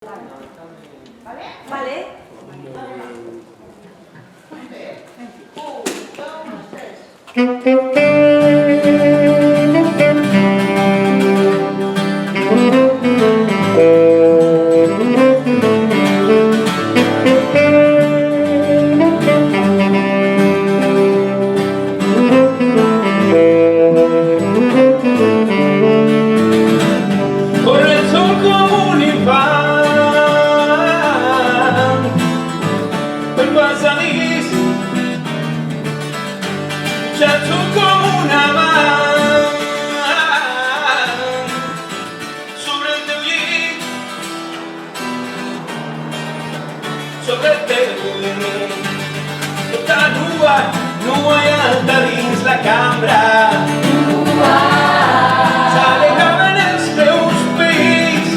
Vale. Corre el sol como un infante per passadís, lucha tú como una man sobre el teu llit, sobre el teu llit. Tota nua, nua i alta dins la cambra. S'alegraven els teus pells,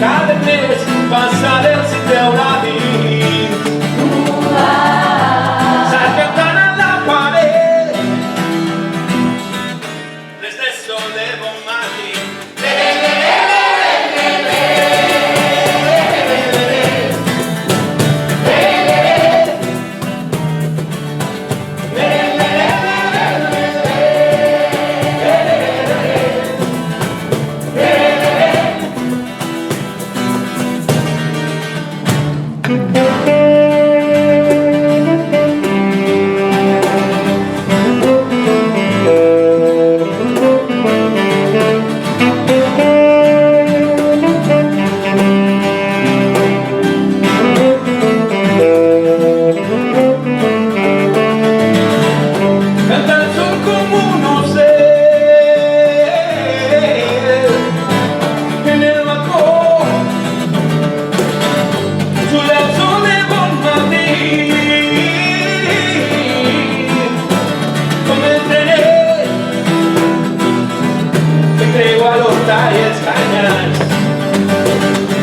cada mes passarels i teula dins. S'arcantant a la paret, res de sol de bon matí. Canta el sol como un ocel en el balcón, sube el sol de bon matí, com el trenet que creua l'horta i els canyars.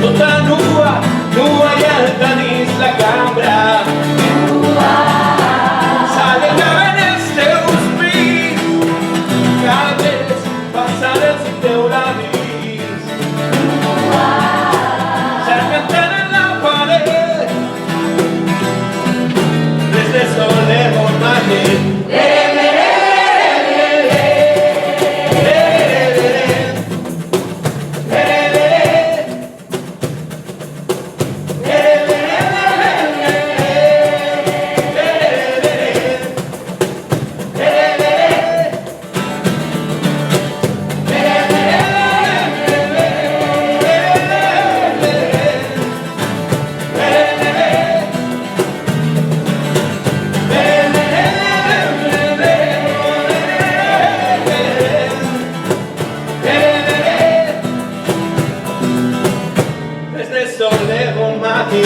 Tota nua, nua i alta dins la cambra. S'alegraven els teus fills, cada mes passarels i teula dins. S'arcantant en la paret, res de sol de bon matí. Res de sol de bon matí.